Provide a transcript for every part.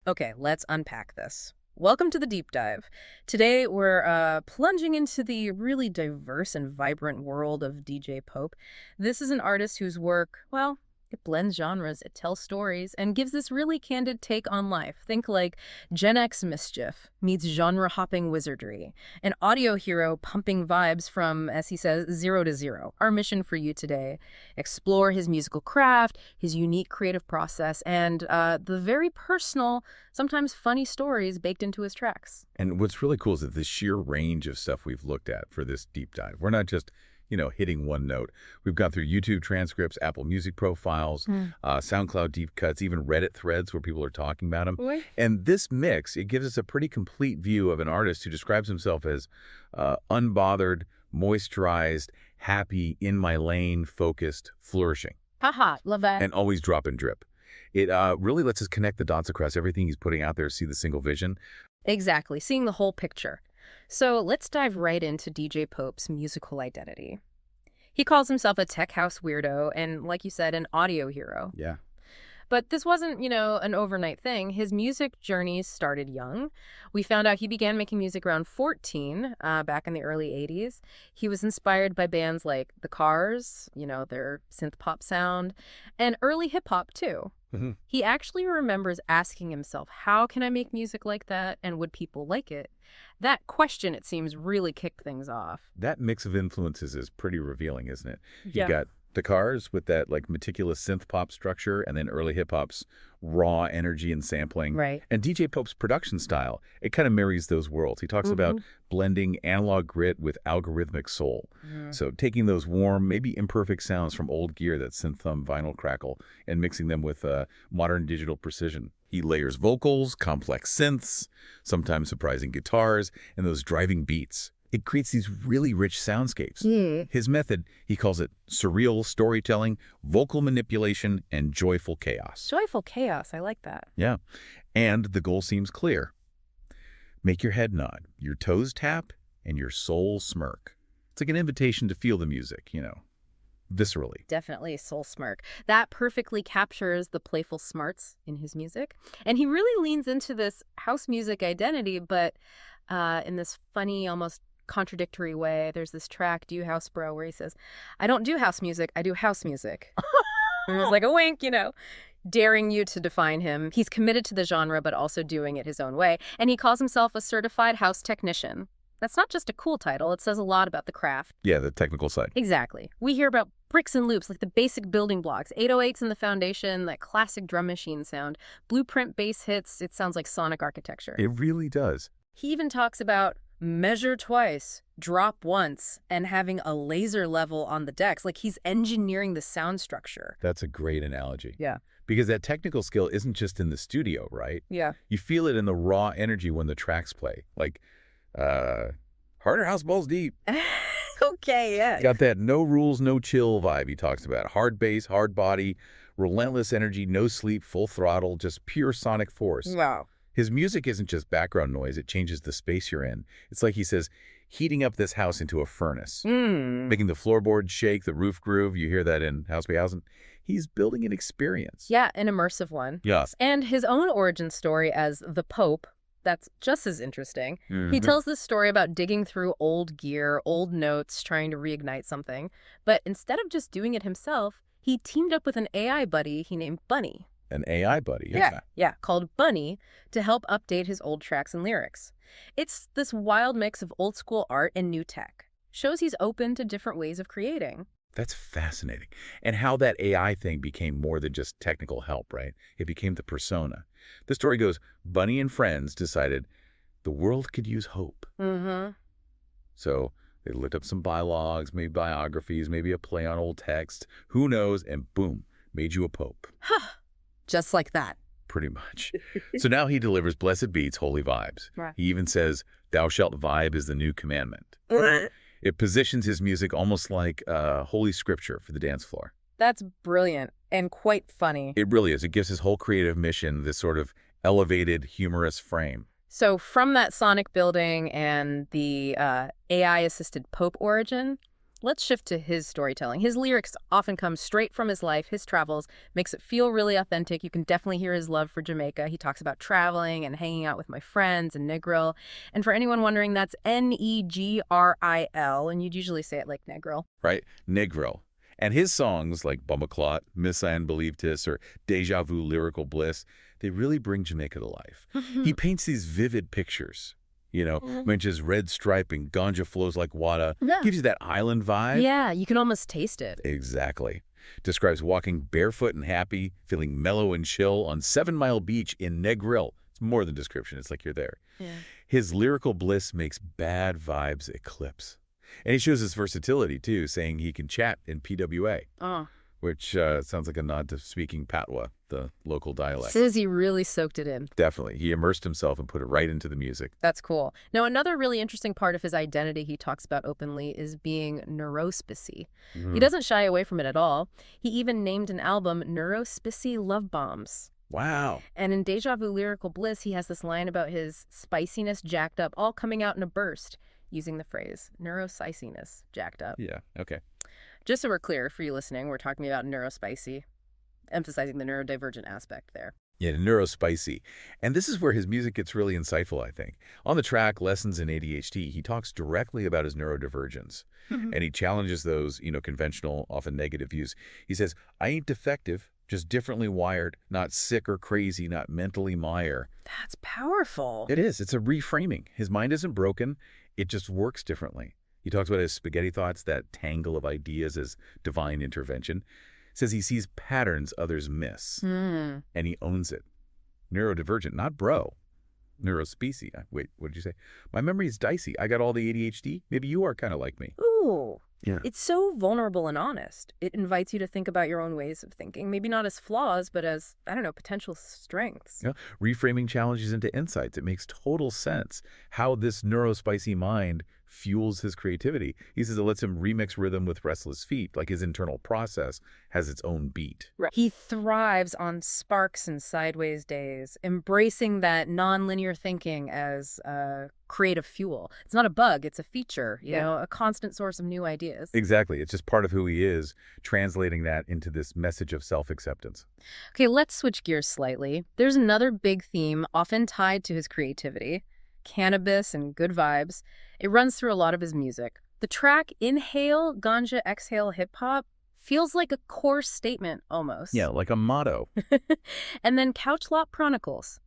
Okay, let's unpack this. Welcome to the deep dive. Today we're plunging into the really diverse and vibrant world of DJ Pope. This is an artist whose work, well, it blends genres, it tells stories, and gives this really candid take on life. Think like Gen X mischief meets genre-hopping wizardry, an audio hero pumping vibes from, as he says, zero to zero. Our mission for you today: explore his musical craft, his unique creative process, and the very personal, sometimes funny stories baked into his tracks. And what's really cool is that the sheer range of stuff we've looked at for this deep dive. We're not just, hitting one note. We've gone through YouTube transcripts, Apple Music profiles, SoundCloud deep cuts, even Reddit threads where people are talking about him. Boy. And this mix, it gives us a pretty complete view of an artist who describes himself as unbothered, moisturized, happy, in my lane, focused, flourishing. Haha, love that. And always drop and drip. It really lets us connect the dots across everything he's putting out there, see the single vision. Exactly, seeing the whole picture. So let's dive right into DJ Pope's musical identity. He calls himself a tech house weirdo and, like you said, an audio hero. Yeah. But this wasn't, an overnight thing. His music journey started young. We found out he began making music around 14, back in the early 80s. He was inspired by bands like The Cars, their synth pop sound, and early hip hop too. Mm-hmm. He actually remembers asking himself, how can I make music like that, and would people like it? That question, it seems, really kicked things off. That mix of influences is pretty revealing, isn't it? Yeah. You got the Cars with that meticulous synth pop structure, and then early hip hop's raw energy and sampling. Right. And DJ Pope's production style, it kind of marries those worlds. He talks about blending analog grit with algorithmic soul. So taking those warm, maybe imperfect sounds from old gear, that synth thumb vinyl crackle, and mixing them with modern digital precision. He layers vocals, complex synths, sometimes surprising guitars, and those driving beats. It creates these really rich soundscapes. His method, he calls it surreal storytelling, vocal manipulation, and joyful chaos. Joyful chaos, I like that. Yeah. And the goal seems clear. Make your head nod, your toes tap, and your soul smirk. It's like an invitation to feel the music, viscerally. Definitely soul smirk. That perfectly captures the playful smarts in his music. And he really leans into this house music identity, but in this funny, almost contradictory way. There's this track, Do You House Bro, where he says, I don't do house music, I do house music. It was like a wink, daring you to define him. He's committed to the genre, but also doing it his own way. And he calls himself a certified house technician. That's not just a cool title. It says a lot about the craft. Yeah, the technical side. Exactly. We hear about bricks and loops, like the basic building blocks, 808s in the foundation, that classic drum machine sound, blueprint bass hits. It sounds like sonic architecture. It really does. He even talks about measure twice, drop once, and having a laser level on the decks. Like he's engineering the sound structure. That's a great analogy. Yeah. Because that technical skill isn't just in the studio, right? Yeah. You feel it in the raw energy when the tracks play. Like, Harder House Balls Deep. Okay, yeah. Got that no rules, no chill vibe he talks about. Hard bass, hard body, relentless energy, no sleep, full throttle, just pure sonic force. Wow. His music isn't just background noise, it changes the space you're in. It's like he says, heating up this house into a furnace, making the floorboards shake, the roof groove. You hear that in House by Housen. He's building an experience. Yeah, an immersive one. Yes. And his own origin story as the Pope, that's just as interesting. He tells this story about digging through old gear, old notes, trying to reignite something. But instead of just doing it himself, he teamed up with an AI buddy he named Bunny. An AI buddy. Yeah, called Bunny, to help update his old tracks and lyrics. It's this wild mix of old school art and new tech. Shows he's open to different ways of creating. That's fascinating. And how that AI thing became more than just technical help, right? It became the persona. The story goes, Bunny and friends decided the world could use hope. So they looked up some bylogs, maybe biographies, maybe a play on old text. Who knows? And boom, made you a pope. Just like that. Pretty much. So now he delivers blessed beats, holy vibes. Right. He even says, thou shalt vibe is the new commandment. It positions his music almost like holy scripture for the dance floor. That's brilliant and quite funny. It really is. It gives his whole creative mission this sort of elevated, humorous frame. So from that sonic building and the AI-assisted Pope origin, Let's shift to his storytelling. His lyrics often come straight from his life, his travels, makes it feel really authentic. You can definitely hear his love for Jamaica. He talks about traveling and hanging out with my friends and Negril. And for anyone wondering, that's Negril, and you'd usually say it like Negril. Right? Negro. And his songs like Bumaclot, Miss I Believe Tis, or Deja Vu Lyrical Bliss, they really bring Jamaica to life. He paints these vivid pictures. Mentions red striping, ganja flows like water. Yeah. Gives you that island vibe. Yeah, you can almost taste it. Exactly. Describes walking barefoot and happy, feeling mellow and chill on 7 Mile Beach in Negril. It's more than description. It's like you're there. Yeah. His lyrical bliss makes bad vibes eclipse. And he shows his versatility, too, saying he can chat in PWA, which sounds like a nod to speaking Patois, the local dialect. Says he really soaked it in. Definitely. He immersed himself and put it right into the music. That's cool. Now, another really interesting part of his identity he talks about openly is being Neuro-Spicy. He doesn't shy away from it at all. He even named an album Neuro-Spicy Love Bombs. Wow. And in Deja Vu Lyrical Bliss, he has this line about his spiciness jacked up, all coming out in a burst, using the phrase neuro-spiciness jacked up. Yeah, okay. Just so we're clear, for you listening, we're talking about Neuro-Spicy, emphasizing the neurodivergent aspect there. Yeah, Neuro-Spicy. And this is where his music gets really insightful, I think. On the track, Lessons in ADHD, he talks directly about his neurodivergence. And he challenges those, conventional, often negative views. He says, I ain't defective, just differently wired, not sick or crazy, not mentally mire. That's powerful. It is. It's a reframing. His mind isn't broken. It just works differently. He talks about his spaghetti thoughts, that tangle of ideas as divine intervention. Says he sees patterns others miss, and he owns it. Neurodivergent, not bro. Neuro-Spicy. Wait, what did you say? My memory is dicey. I got all the ADHD. Maybe you are kind of like me. Ooh. Yeah. It's so vulnerable and honest. It invites you to think about your own ways of thinking, maybe not as flaws, but as, potential strengths. Yeah. Reframing challenges into insights. It makes total sense how this Neuro-Spicy mind fuels his creativity. He says it lets him remix rhythm with restless feet, like his internal process has its own beat. Right. He thrives on sparks and sideways days, embracing that nonlinear thinking as creative fuel. It's not a bug, it's a feature, a constant source of new ideas. Exactly. It's just part of who he is, translating that into this message of self-acceptance. Okay, let's switch gears slightly. There's another big theme often tied to his creativity: cannabis and good vibes. It runs through a lot of his music. The track Inhale, Ganja, Exhale, Hip Hop feels like a core statement almost. Yeah, like a motto. And then Couch Lop Chronicles.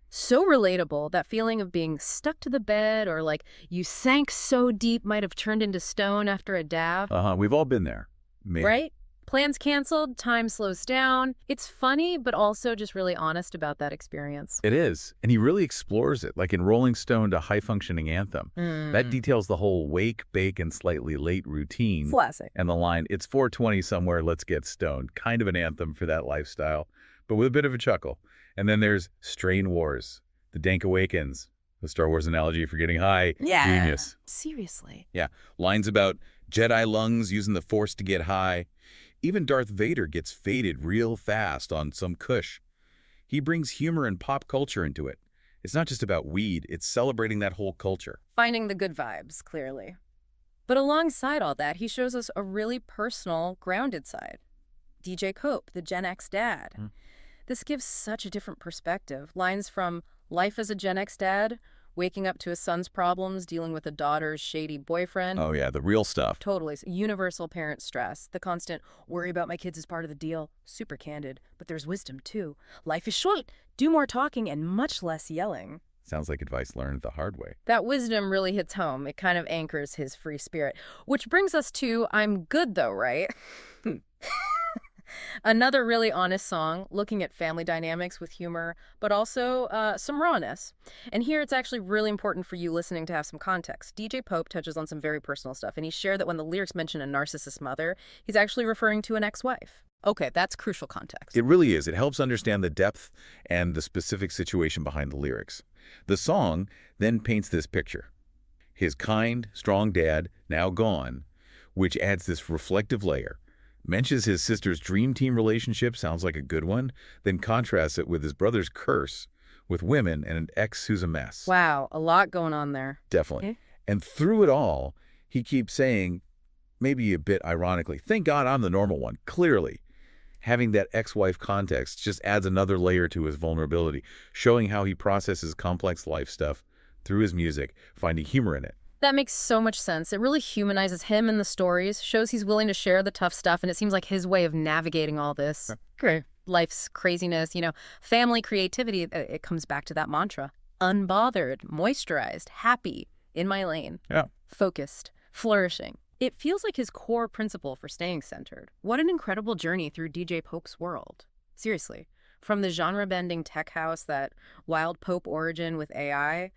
So relatable, that feeling of being stuck to the bed or like you sank so deep might have turned into stone after a dab. We've all been there. Maybe. Right? Plans canceled, time slows down. It's funny, but also just really honest about that experience. It is. And he really explores it, like in Rolling Stone to High Functioning Anthem. That details the whole wake, bake, and slightly late routine. Classic. And the line, it's 4:20 somewhere, let's get stoned. Kind of an anthem for that lifestyle, but with a bit of a chuckle. And then there's Strain Wars, The Dank Awakens, the Star Wars analogy for getting high. Yeah. Genius. Seriously. Yeah. Lines about Jedi lungs using the Force to get high. Even Darth Vader gets faded real fast on some kush. He brings humor and pop culture into it. It's not just about weed, it's celebrating that whole culture. Finding the good vibes, clearly. But alongside all that, he shows us a really personal, grounded side. DJ Cope, the Gen X dad. This gives such a different perspective. Lines from life as a Gen X dad, waking up to his son's problems, dealing with a daughter's shady boyfriend. Oh yeah, the real stuff. Totally. Universal parent stress. The constant worry about my kids is part of the deal. Super candid. But there's wisdom, too. Life is short. Do more talking and much less yelling. Sounds like advice learned the hard way. That wisdom really hits home. It kind of anchors his free spirit. Which brings us to I'm Good Though, right? Another really honest song, looking at family dynamics with humor, but also some rawness. And here it's actually really important for you listening to have some context. DJ Pope touches on some very personal stuff, and he shared that when the lyrics mention a narcissist mother, he's actually referring to an ex-wife. Okay, that's crucial context. It really is. It helps understand the depth and the specific situation behind the lyrics. The song then paints this picture. His kind, strong dad, now gone, which adds this reflective layer. Mentions his sister's dream team relationship, sounds like a good one, then contrasts it with his brother's curse with women and an ex who's a mess. Wow, a lot going on there. Definitely. Okay. And through it all, he keeps saying, maybe a bit ironically, thank God I'm the normal one. Clearly, having that ex-wife context just adds another layer to his vulnerability, showing how he processes complex life stuff through his music, finding humor in it. That makes so much sense. It really humanizes him in the stories, shows he's willing to share the tough stuff, and it seems like his way of navigating all this. Okay. Life's craziness, family creativity, it comes back to that mantra. Unbothered, moisturized, happy, in my lane. Yeah. Focused, flourishing. It feels like his core principle for staying centered. What an incredible journey through DJ Pope's world. Seriously. From the genre-bending tech house, that wild Pope origin with AI,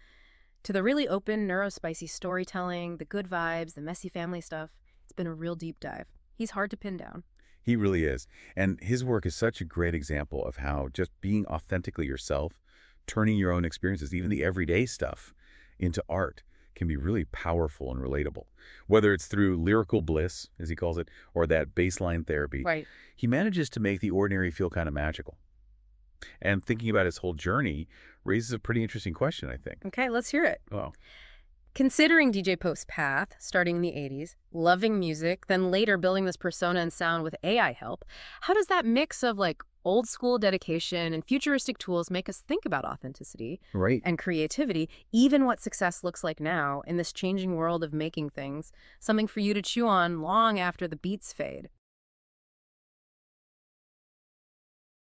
to the really open Neuro-Spicy storytelling, the good vibes, the messy family stuff. It's been a real deep dive. He's hard to pin down. He really is. And his work is such a great example of how just being authentically yourself, turning your own experiences, even the everyday stuff, into art can be really powerful and relatable. Whether it's through lyrical bliss, as he calls it, or that baseline therapy, Right. he manages to make the ordinary feel kind of magical. And thinking about his whole journey raises a pretty interesting question, I think. Okay, let's hear it. Wow. Considering DJ Pope's path, starting in the 80s, loving music, then later building this persona and sound with AI help, how does that mix of old school dedication and futuristic tools make us think about authenticity Right. and creativity, even what success looks like now in this changing world of making things, something for you to chew on long after the beats fade?